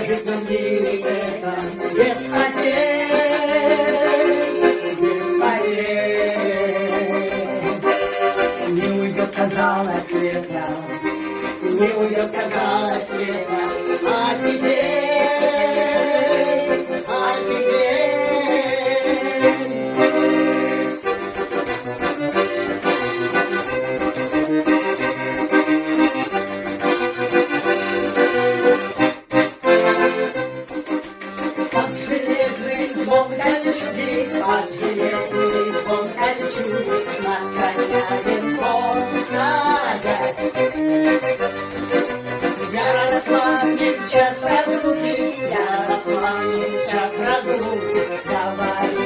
положительном мире этом без потерь, без потерь. Не уйдет, казалось, лето, не уйдет, казалось, лето, а теперь, а теперь. Под железный звон кольчуги, под железный звон кольчуги, на коня верхом садясь. Ярославль час разлуки, Ярославль час разлуки, говорит.